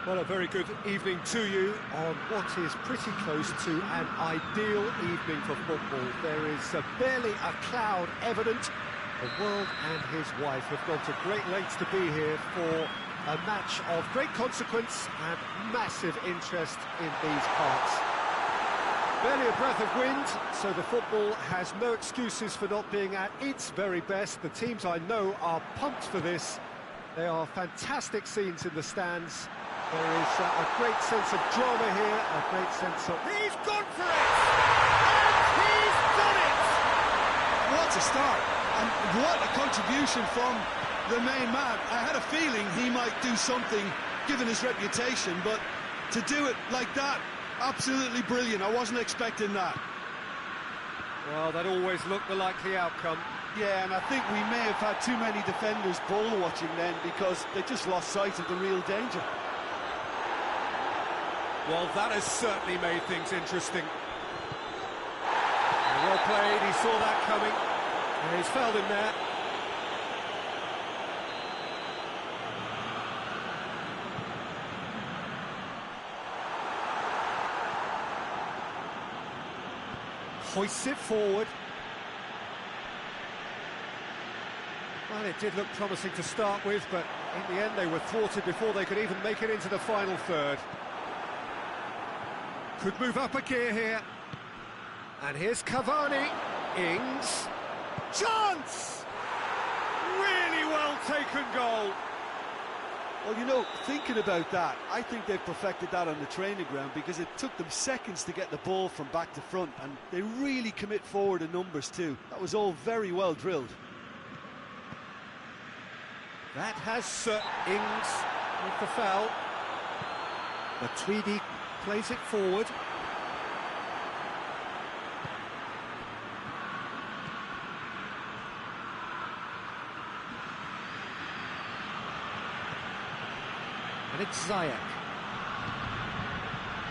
Well, a very good evening to you on what is pretty close to an ideal evening for football. There is barely a cloud evident. The world and his wife have gone to great lengths to be here for a match of great consequence and massive interest in these parts. Barely a breath of wind, so the football has no excuses for not being at its very best. The teams I know are pumped for this. There are fantastic scenes in the stands. There is a great sense of drama here, a great sense of... He's gone for it! And he's done it! What a start, and what a contribution from the main man. I had a feeling he might do something, given his reputation, but to do it like that, absolutely brilliant. I wasn't expecting that. Well, that always looked the likely outcome. Yeah, and I think we may have had too many defenders ball-watching then because they just lost sight of the real danger. Well, that has certainly made things interesting. Well played, he saw that coming, and he's fouled him there. Hoists it forward. Well, it did look promising to start with, but in the end they were thwarted before they could even make it into the final third. Could move up a gear here. And here's Cavani. Ings. Chance! Really well taken goal. Well, you know, thinking about that, I think they've perfected that on the training ground because it took them seconds to get the ball from back to front, and they really commit forward in numbers too. That was all very well drilled. That has Ings with the foul. But Tweedy plays it forward. And it's Ziyech.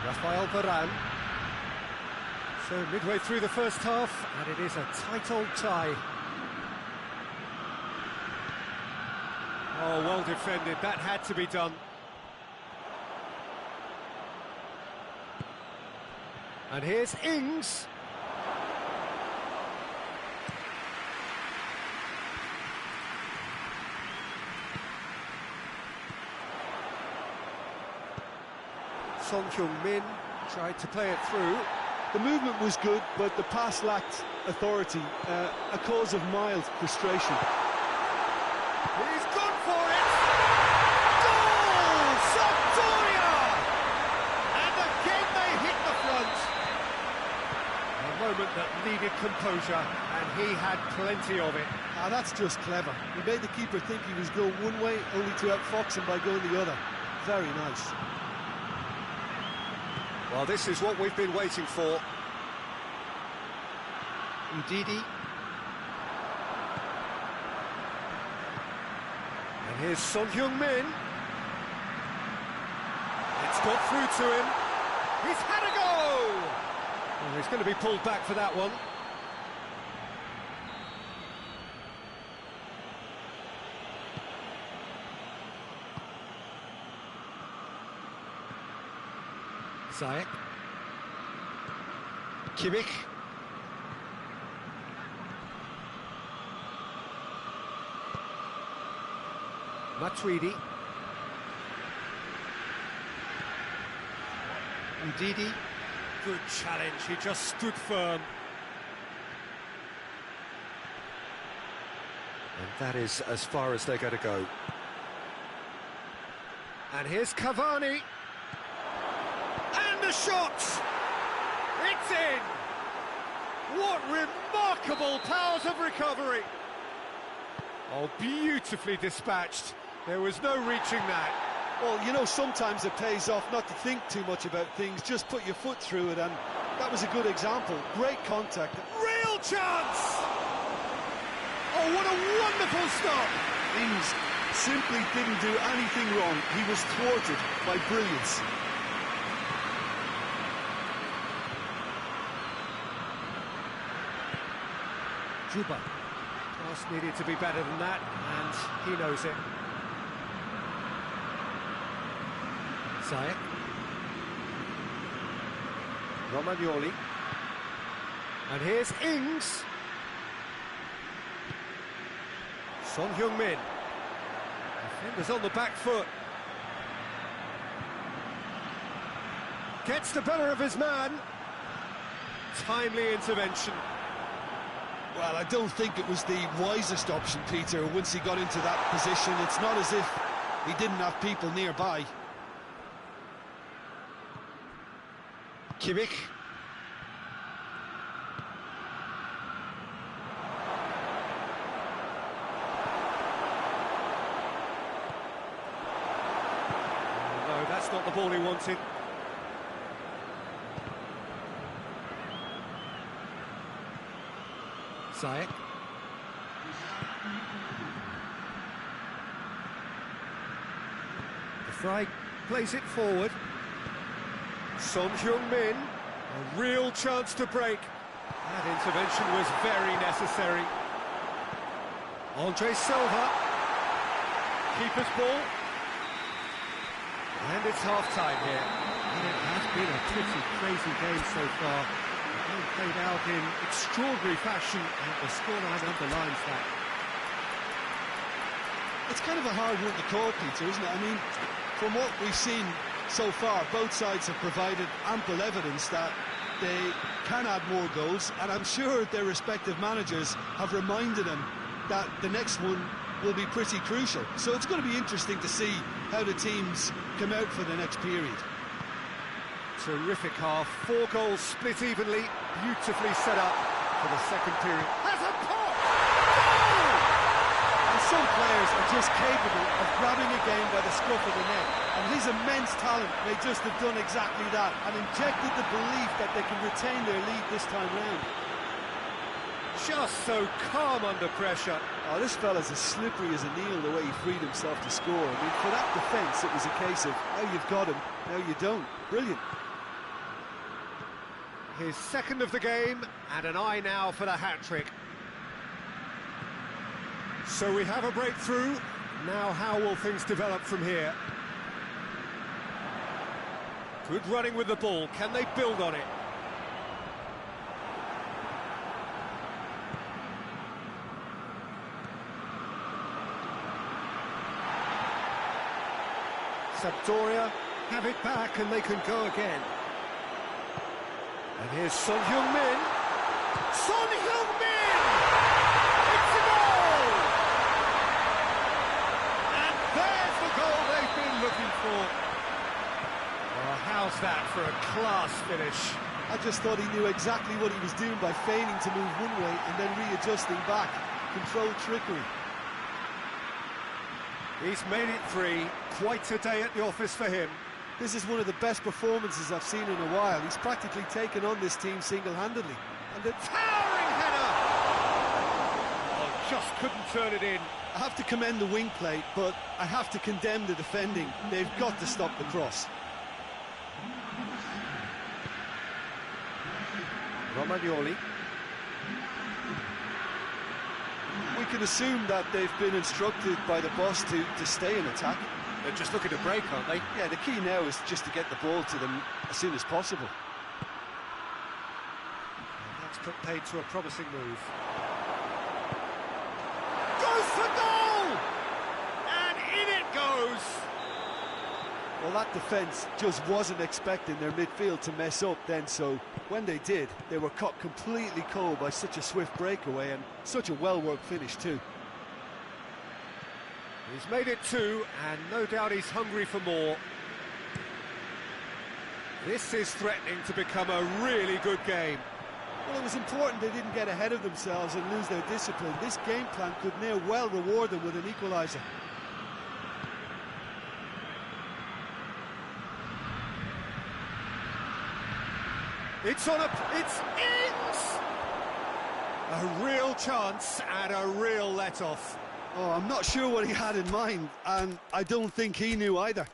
Rafael Varane. So midway through the first half, and it is a tight old tie. Oh, well defended. That had to be done. And here's Ings. Son Heung-min tried to play it through. The movement was good, but the pass lacked authority, a cause of mild frustration. He's gone for it! Goal! Sampdoria! And again they hit the front. A moment that needed composure, and he had plenty of it. Ah, that's just clever. He made the keeper think he was going one way, only to outfox him by going the other. Very nice. Well, this is what we've been waiting for. Ndidi. And here's Son Heung-min. It's got through to him. He's had a go! Well, he's going to be pulled back for that one. Ziyech. Kimmich. Matuidi. Ndidi. Good challenge, he just stood firm. And that is as far as they're going to go. And here's Cavani. And the shot! It's in! What remarkable powers of recovery! Oh, beautifully dispatched. There was no reaching that. Well, you know, sometimes it pays off not to think too much about things, just put your foot through it, and that was a good example. Great contact. Real chance! Oh, what a wonderful stop! Ings simply didn't do anything wrong. He was thwarted by brilliance. Juba. Pass needed to be better than that, and he knows it. Ziyech. Romagnoli. And here's Ings. Son Heung-min. Defenders on the back foot. Gets the better of his man. Timely intervention. Well, I don't think it was the wisest option, Peter, once he got into that position. It's not as if he didn't have people nearby. Kimmich. No, that's not the ball he wanted. Ziyech. De Vrij plays it forward. Son Heung-min, a real chance to break. That intervention was very necessary. Andre Silva. Keeper's ball. And it's half-time here. And it has been a pretty crazy game so far. Played out in extraordinary fashion, and the scoreline underlines that. It's kind of a hard one to call, Peter, isn't it? I mean, from what we've seen so far, both sides have provided ample evidence that they can add more goals, and I'm sure their respective managers have reminded them that the next one will be pretty crucial. So it's going to be interesting to see how the teams come out for the next period. Terrific half, 4 goals split evenly, beautifully set up for the second period. Has a pop! And some players are just capable of grabbing a game by the scruff of the neck, and his immense talent may just have done exactly that and injected the belief that they can retain their lead this time round. Just so calm under pressure. Oh, this fella's as slippery as a needle the way he freed himself to score. I mean, for that defence, it was a case of now you've got him, now you don't. Brilliant. His second of the game, and an eye now for the hat-trick. So we have a breakthrough. Now how will things develop from here? Good running with the ball. Can they build on it? Sampdoria have it back and they can go again. And here's Son Heung-min. Son Heung-min! It's a goal! And there's the goal they've been looking for. Oh, how's that for a class finish? I just thought he knew exactly what he was doing by feigning to move one way and then readjusting back. Controlled trickery. He's made it 3. Quite a day at the office for him. This is one of the best performances I've seen in a while. He's practically taken on this team single-handedly. And the towering header! Oh, just couldn't turn it in. I have to commend the wing play, but I have to condemn the defending. They've got to stop the cross. Romagnoli. We can assume that they've been instructed by the boss to stay in attack. They're just looking to break, aren't they? Yeah, the key now is just to get the ball to them as soon as possible. And that's put paid to a promising move. Goes for goal! And in it goes! Well, that defence just wasn't expecting their midfield to mess up then, so when they did, they were caught completely cold by such a swift breakaway and such a well-worked finish too. He's made it 2, and no doubt he's hungry for more. This is threatening to become a really good game. Well, it was important they didn't get ahead of themselves and lose their discipline. This game plan could near well reward them with an equaliser. It's Ings! A real chance and a real let-off. Oh, I'm not sure what he had in mind, and I don't think he knew either.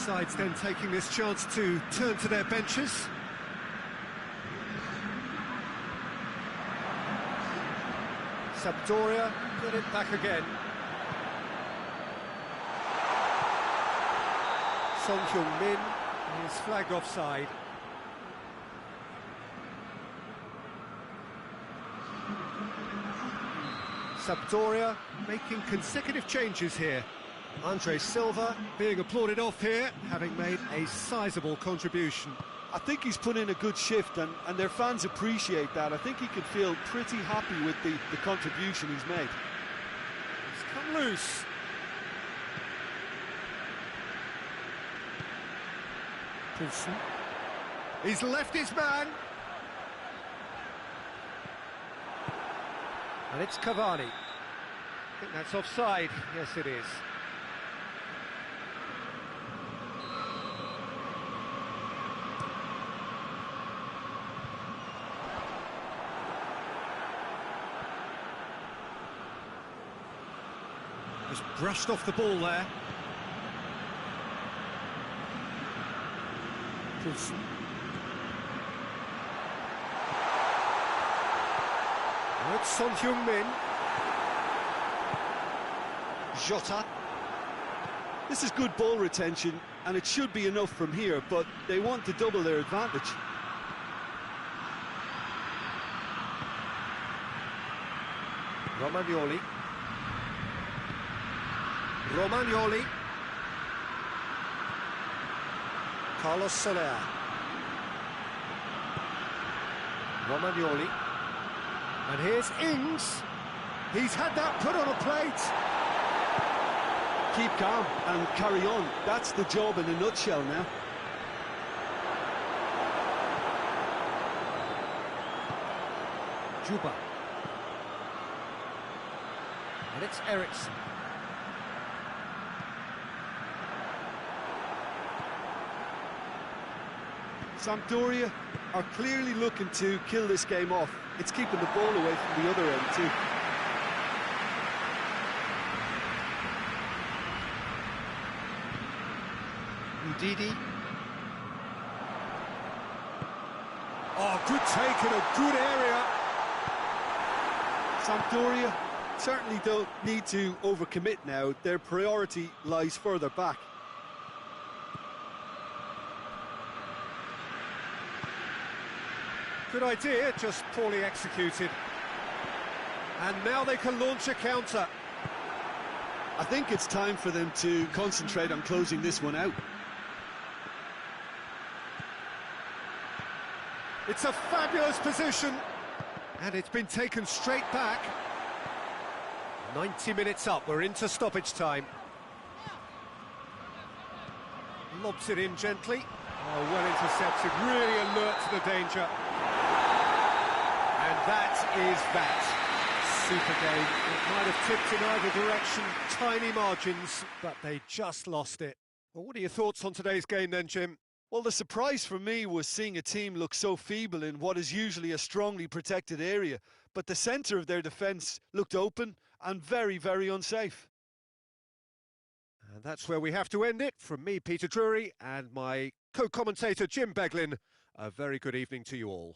sides then taking this chance to turn to their benches. Sampdoria get it back again. Son Heung-min is flagged offside. Sampdoria making consecutive changes here. Andre Silva being applauded off here, having made a sizable contribution. I think he's put in a good shift, and their fans appreciate that. I think he can feel pretty happy with the contribution he's made. It's come loose. Poulsen. He's left his man. And it's Cavani. I think that's offside. Yes, it is. Just brushed off the ball there. Poulsen. It's Son Heung-min. Jota. This is good ball retention, and it should be enough from here, but they want to double their advantage. Romagnoli. Romagnoli. Carlos Soler. Romagnoli. And here's Ings. He's had that put on a plate. Keep calm and carry on. That's the job in a nutshell now. Juba. And it's Eriksen. Sampdoria are clearly looking to kill this game off. It's keeping the ball away from the other end too. Ndidi. Oh, good take in a good area. Sampdoria certainly don't need to overcommit now. Their priority lies further back. Good idea, just poorly executed. And now they can launch a counter. I think it's time for them to concentrate on closing this one out. It's a fabulous position. And it's been taken straight back. 90 minutes up, we're into stoppage time. Lobs it in gently. Oh, well intercepted, really alert to the danger. And that is that. Super game. It might have tipped in either direction, tiny margins, but they just lost it. Well, what are your thoughts on today's game then, Jim? Well, the surprise for me was seeing a team look so feeble in what is usually a strongly protected area, but the centre of their defence looked open and very, very unsafe. And that's where we have to end it. From me, Peter Drury, and my co-commentator, Jim Beglin, a very good evening to you all.